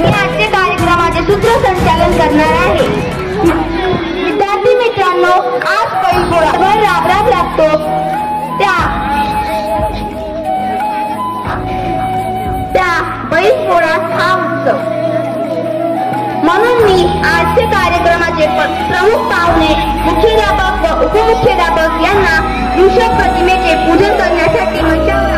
मी आजच्या कार्यक्रमाचे सूत्रसंचालन करणार आहे। विद्यार्थी मित्रांनो, आज बैलपोळा राब लागतो त्या बैलपोळा हा उत्सव म्हणून मी आजच्या कार्यक्रमाचे प्रमुख पाहुणे मुख्याध्यापक व उपमुख्याध्यापक यांना वृषभ प्रतिमेचे पूजन करण्यासाठी मंचावर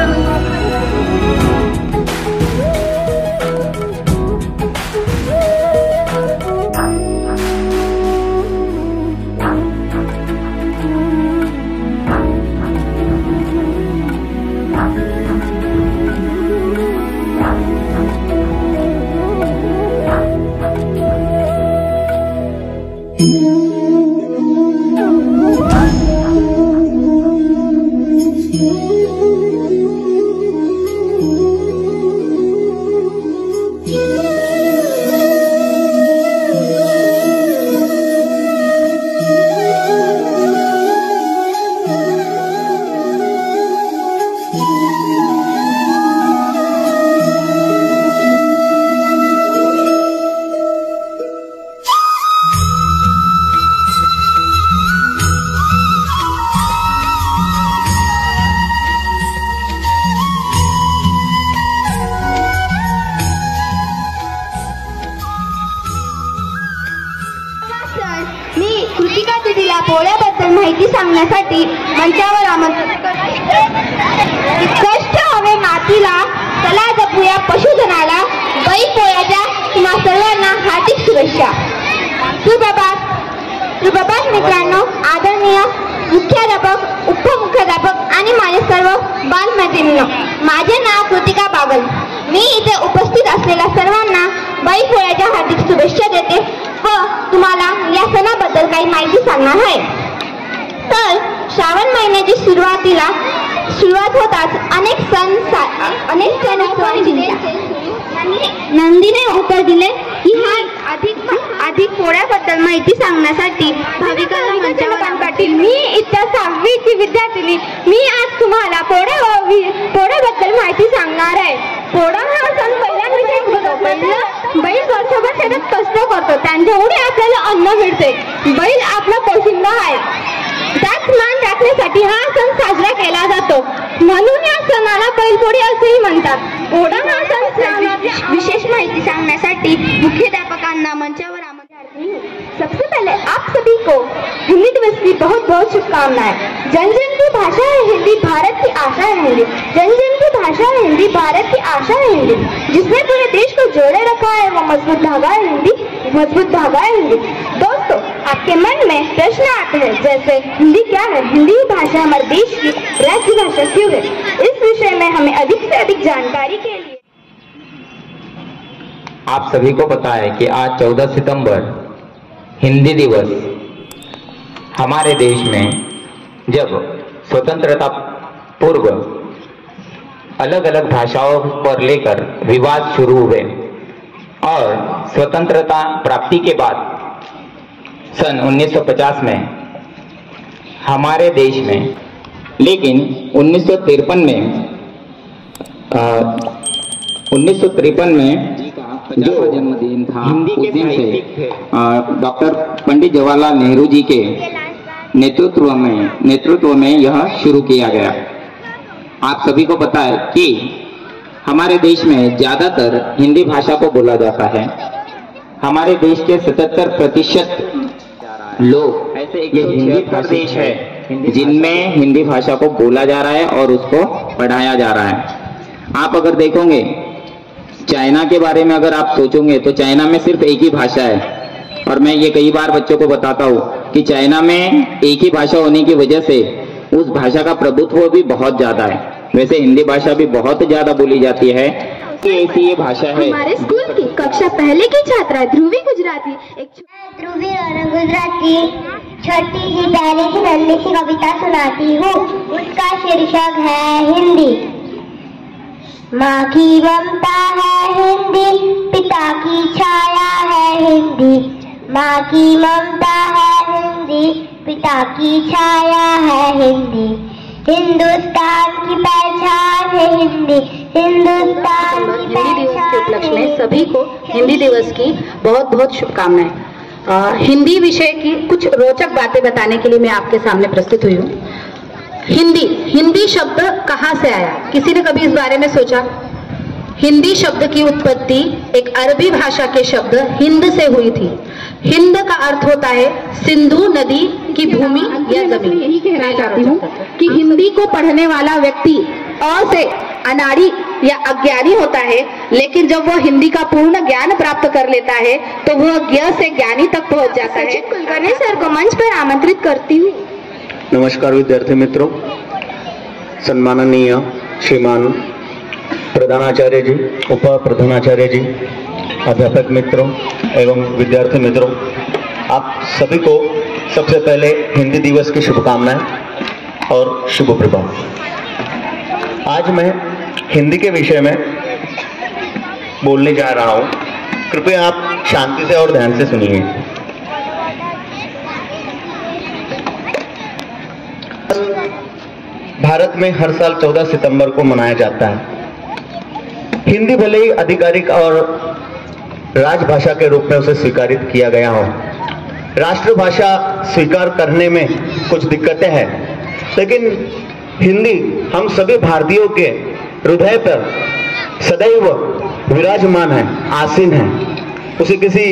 पोळ्याबद्दल माहिती सांगण्यासाठी मंचावर आमंत्रित करते। कष्ट हवे मातीला, चला जपूया पशुधनाला, बैलपोळ्याच्या तुम्हा सर्वांना हार्दिक शुभेच्छा। सुप्रभात मित्रांनो, आदरणीय मुख्याध्यापक, उपमुख्याध्यापक आणि माझे सर्व बालमैत्रिणींनो, माझे नाव कृतिका बागल। मी इथे उपस्थित असलेल्या सर्वांना बैलपोळ्याच्या हार्दिक शुभेच्छा देते व तुम्हाला या सणाबद्दल काही माहिती सांगणार आहे। तर श्रावण महिन्याची सुरुवात होताच अनेक सण नंदीने उत्तर दिले की हा अधिक पोळ्याबद्दल माहिती सांगण्यासाठी भाविकांना पाटील, मी इयत्ता 6वीची विद्यार्थिनी, मी आज तुम्हाला पोळ्याबद्दल माहिती सांगणार आहे। पोळा हा सण बैल वर्षभर शेतात कष्ट करतो, त्यांच्यामुळे आपल्याला अन्न मिळते। बैल आपला पोशिंदा आहे, त्यात मान राखण्यासाठी हा सण साजरा केला जातो, म्हणून या सणाला बैलपोळी असेही म्हणतात। पोळा हा सण विशेष माहिती सांगण्यासाठी मुख्याध्यापकांना मंचावर आमंत्रित हूं। सबसे पहले आप सभी को हिंदी दिवस की बहुत बहुत शुभकामनाएं। जन जन की भाषा है हिंदी, भारत की आशा है हिंदी। जन जन की भाषा है हिंदी, भारत की आशा है हिंदी। जिसने पूरे देश को जोड़े रखा है वो मजबूत धागा है हिंदी, मजबूत धागा है हिंदी। दोस्तों, आपके मन में प्रश्न आते हैं जैसे हिंदी क्या है, हिंदी भाषा हमारे देश की राष्ट्रभाषा क्यों है? इस विषय में हमें अधिक से अधिक जानकारी के लिए आप सभी को पता है कि आज 14 सितंबर हिंदी दिवस हमारे देश में जब स्वतंत्रता पूर्व अलग अलग भाषाओं पर लेकर विवाद शुरू हुए और स्वतंत्रता प्राप्ति के बाद सन 1950 में हमारे देश में, लेकिन 1953 में जो जन्मदिन था हिंदी के दिन से डॉक्टर पंडित जवाहरलाल नेहरू जी के नेतृत्व में यह शुरू किया गया। आप सभी को पता है कि हमारे देश में ज्यादातर हिंदी भाषा को बोला जाता है। हमारे देश के 77% लोग ऐसे एक हिंदी प्रदेश है जिनमें हिंदी भाषा को बोला जा रहा है और उसको पढ़ाया जा रहा है। आप अगर देखोगे चाइना के बारे में अगर आप सोचोगे तो चाइना में सिर्फ एक ही भाषा है, और मैं ये कई बार बच्चों को बताता हूँ कि चाइना में एक ही भाषा होने की वजह से उस भाषा का प्रभुत्व भी बहुत ज्यादा है। वैसे हिंदी भाषा भी बहुत ज्यादा बोली जाती है, ऐसी ये भाषा है। हमारे स्कूल की कक्षा पहले की छात्रा ध्रुवी गुजराती ध्रुवी और गुजराती छोटी सी पहली सी नन्ही सी कविता सुनाती हूँ। उसका शीर्षक है हिंदी। माँ की ममता है हिंदी, पिता की छाया है हिंदी। माँ की ममता है हिंदी, पिता की छाया है हिंदी। हिंदुस्तान की पहचान है हिंदी, हिंदुस्तान की हिंदी दिवस पहचान के उपलक्ष्य है में सभी को हिंदी दिवस की बहुत बहुत शुभकामनाएं। हिंदी विषय की कुछ रोचक बातें बताने के लिए मैं आपके सामने प्रस्तुत हुई हूँ। हिंदी शब्द कहाँ से आया, किसी ने कभी इस बारे में सोचा? हिंदी शब्द की उत्पत्ति एक अरबी भाषा के शब्द हिंद से हुई थी। हिंद का अर्थ होता है सिंधु नदी की भूमि या जमीन। यही कहना चाहती हूँ कि हिंदी को पढ़ने वाला व्यक्ति अ से अनाड़ी या अज्ञानी होता है, लेकिन जब वह हिंदी का पूर्ण ज्ञान प्राप्त कर लेता है तो वह ज्ञ से ज्ञानी तक पहुंच जाता है। कुलकर्णी सर को मंच पर आमंत्रित करती हूँ। नमस्कार विद्यार्थी मित्रों, सम्माननीय श्रीमान प्रधानाचार्य जी, उप प्रधानाचार्य जी, अध्यापक मित्रों एवं विद्यार्थी मित्रों, आप सभी को सबसे पहले हिंदी दिवस की शुभकामनाएं और शुभ प्रभात। आज मैं हिंदी के विषय में बोलने जा रहा हूं, कृपया आप शांति से और ध्यान से सुनिए। भारत में हर साल 14 सितंबर को मनाया जाता है। हिंदी भले ही आधिकारिक और राजभाषा के रूप में उसे स्वीकारित किया गया हो, राष्ट्रभाषा स्वीकार करने में कुछ दिक्कतें हैं, लेकिन हिंदी हम सभी भारतीयों के हृदय पर सदैव विराजमान है, आसीन है। उसे किसी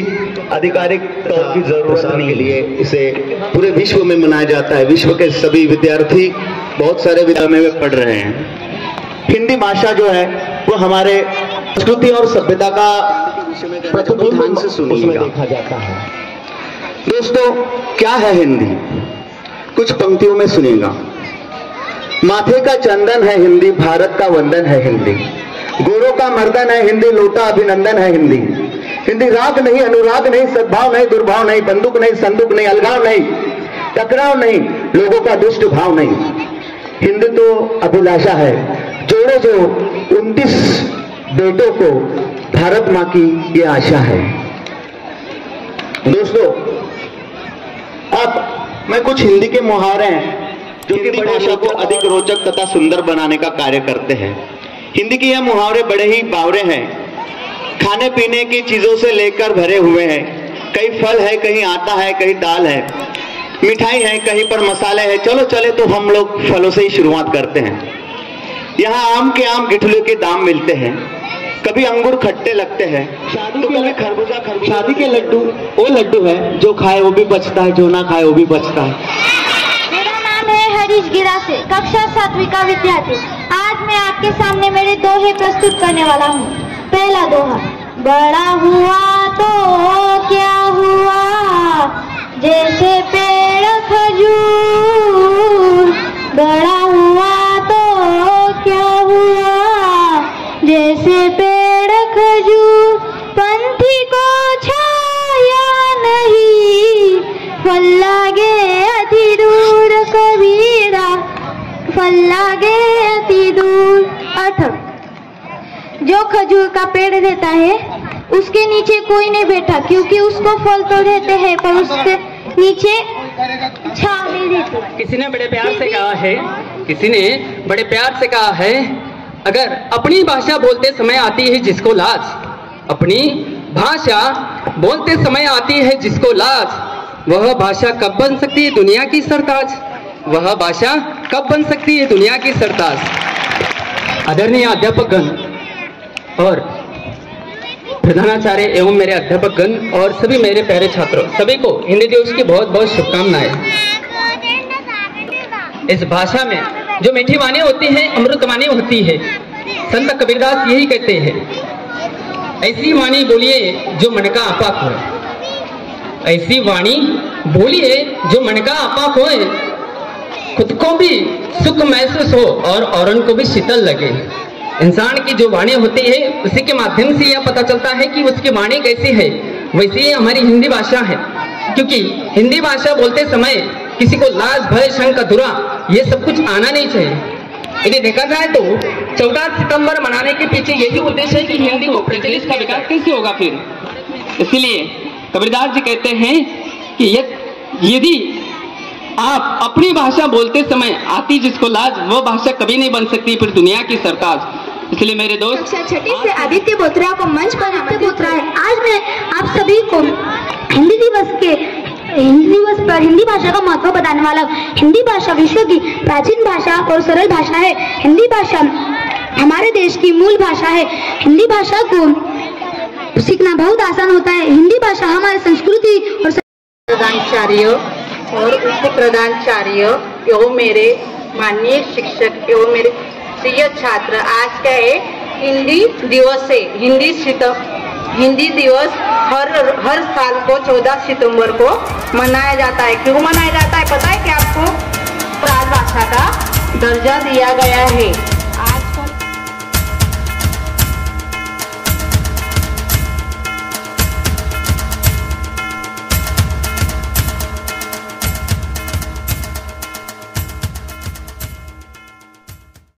आधिकारिक तौर की जरूरत नहीं, के लिए इसे पूरे विश्व में मनाया जाता है। विश्व के सभी विद्यार्थी बहुत सारे विद्यालयों में पढ़ रहे हैं। हिंदी भाषा जो है वो हमारे संस्कृति और सभ्यता का प्रतिबिंब उसमें देखा जाता है। दोस्तों, क्या है हिंदी? कुछ पंक्तियों में सुनिएगा। माथे का चंदन है हिंदी, भारत का वंदन है हिंदी, गोरों का मर्दन है हिंदी, लोटा अभिनंदन है हिंदी। हिंदी राग नहीं, अनुराग नहीं, सद्भाव नहीं, दुर्भाव नहीं, बंदूक नहीं, संदूक नहीं, अलगाव नहीं, टकराव नहीं, लोगों का दुष्ट भाव नहीं। हिंदी तो अभिलाषा है, जोड़ो जो 29 बेटों को भारत माँ की ये आशा है। दोस्तों, अब मैं कुछ हिंदी के मुहावरे हैं जो हिंदी भाषा को अधिक रोचक तथा सुंदर बनाने का कार्य करते हैं। हिंदी के यह मुहावरे बड़े ही बावरे हैं, खाने पीने की चीजों से लेकर भरे हुए हैं। कहीं फल है, कहीं आटा है, कहीं दाल है, मिठाई है, कहीं पर मसाले हैं। चलो चले तो हम लोग फलों से ही शुरुआत करते हैं। यहाँ आम के आम गिठलू के दाम मिलते हैं, कभी अंगूर खट्टे लगते हैं तो कभी खरबूजा खरबूजा। शादी के लड्डू वो लड्डू है जो खाए वो भी बचता है, जो ना खाए वो भी बचता है। मेरा नाम है हरीश गिरा से, कक्षा 7वीं का विद्यार्थी। आज मैं आपके सामने मेरे दोहे प्रस्तुत करने वाला हूँ। पहला दोहा। बड़ा हुआ तो क्या हुआ, जैसे पेड़ खजूर। बड़ा हुआ तो क्या हुआ, जैसे पेड़ खजूर। पंथी को छाया नहीं, फल लागे अति दूर कबीरा, फल लागे अति दूर। 8। जो खजूर का पेड़ रहता है उसके नीचे कोई नहीं बैठा, क्योंकि उसको फल तो रहते हैं पर उसके नीचे छांव नहीं रहती। किसी ने बड़े प्यार से कहा है, किसी ने बड़े प्यार से कहा है, अगर अपनी भाषा बोलते समय आती है जिसको लाज, अपनी भाषा बोलते समय आती है जिसको लाज, वह भाषा कब बन सकती है दुनिया की सरताज, वह भाषा कब बन सकती है दुनिया की सरताज। आदरणीय अध्यापकगण और प्रधानाचार्य एवं मेरे अध्यापकगण और सभी मेरे प्यारे छात्रों, सभी को हिंदी दिवस की बहुत बहुत शुभकामनाएं। इस भाषा में जो मीठी वाणी होती है, अमृतवाणी होती है। संत कबीरदास यही कहते हैं, ऐसी वाणी बोलिए जो मन का आपाक हो, ऐसी वाणी बोलिए जो मन का आपाक होए, खुद को भी सुख महसूस हो और औरों को भी शीतल लगे। इंसान की जो वाणी होती है उसी के माध्यम से यह पता चलता है कि उसकी वाणी कैसी है। वैसे ही हमारी हिंदी भाषा है, क्योंकि हिंदी भाषा बोलते समय किसी को लाज भय शंका दुरा ये सब कुछ आना नहीं चाहिए। यदि देखा जाए तो 14 सितंबर मनाने के पीछे यही उद्देश्य है कि हिंदी को प्रचलित का विकास कैसे होगा फिर। इसीलिए कबीरदास जी कहते हैं कि यदि आप अपनी भाषा बोलते समय आती जिसको लाज, वो भाषा कभी नहीं बन सकती फिर दुनिया की सरताज। इसलिए मेरे दोस्त, कक्षा छठी से आदित्य बोत्रा को मंच पर आमंत्रित है। आज मैं आप सभी को हिंदी दिवस पर हिंदी भाषा का महत्व बताने वाला हूँ। हिंदी भाषा विश्व की प्राचीन भाषा और सरल भाषा है। हिंदी भाषा हमारे देश की मूल भाषा है। हिंदी भाषा को सीखना बहुत आसान होता है। हिंदी भाषा हमारी संस्कृति और प्रधानाचार्य और उप प्रधानाचार्य एवं मेरे माननीय शिक्षक एवं मेरे प्रिय छात्र, आज का हिंदी दिवस है। हिंदी दिवस हर साल को 14 सितंबर को मनाया जाता है। क्यों मनाया जाता है पता है क्या आपको? राजभाषा का दर्जा दिया गया है।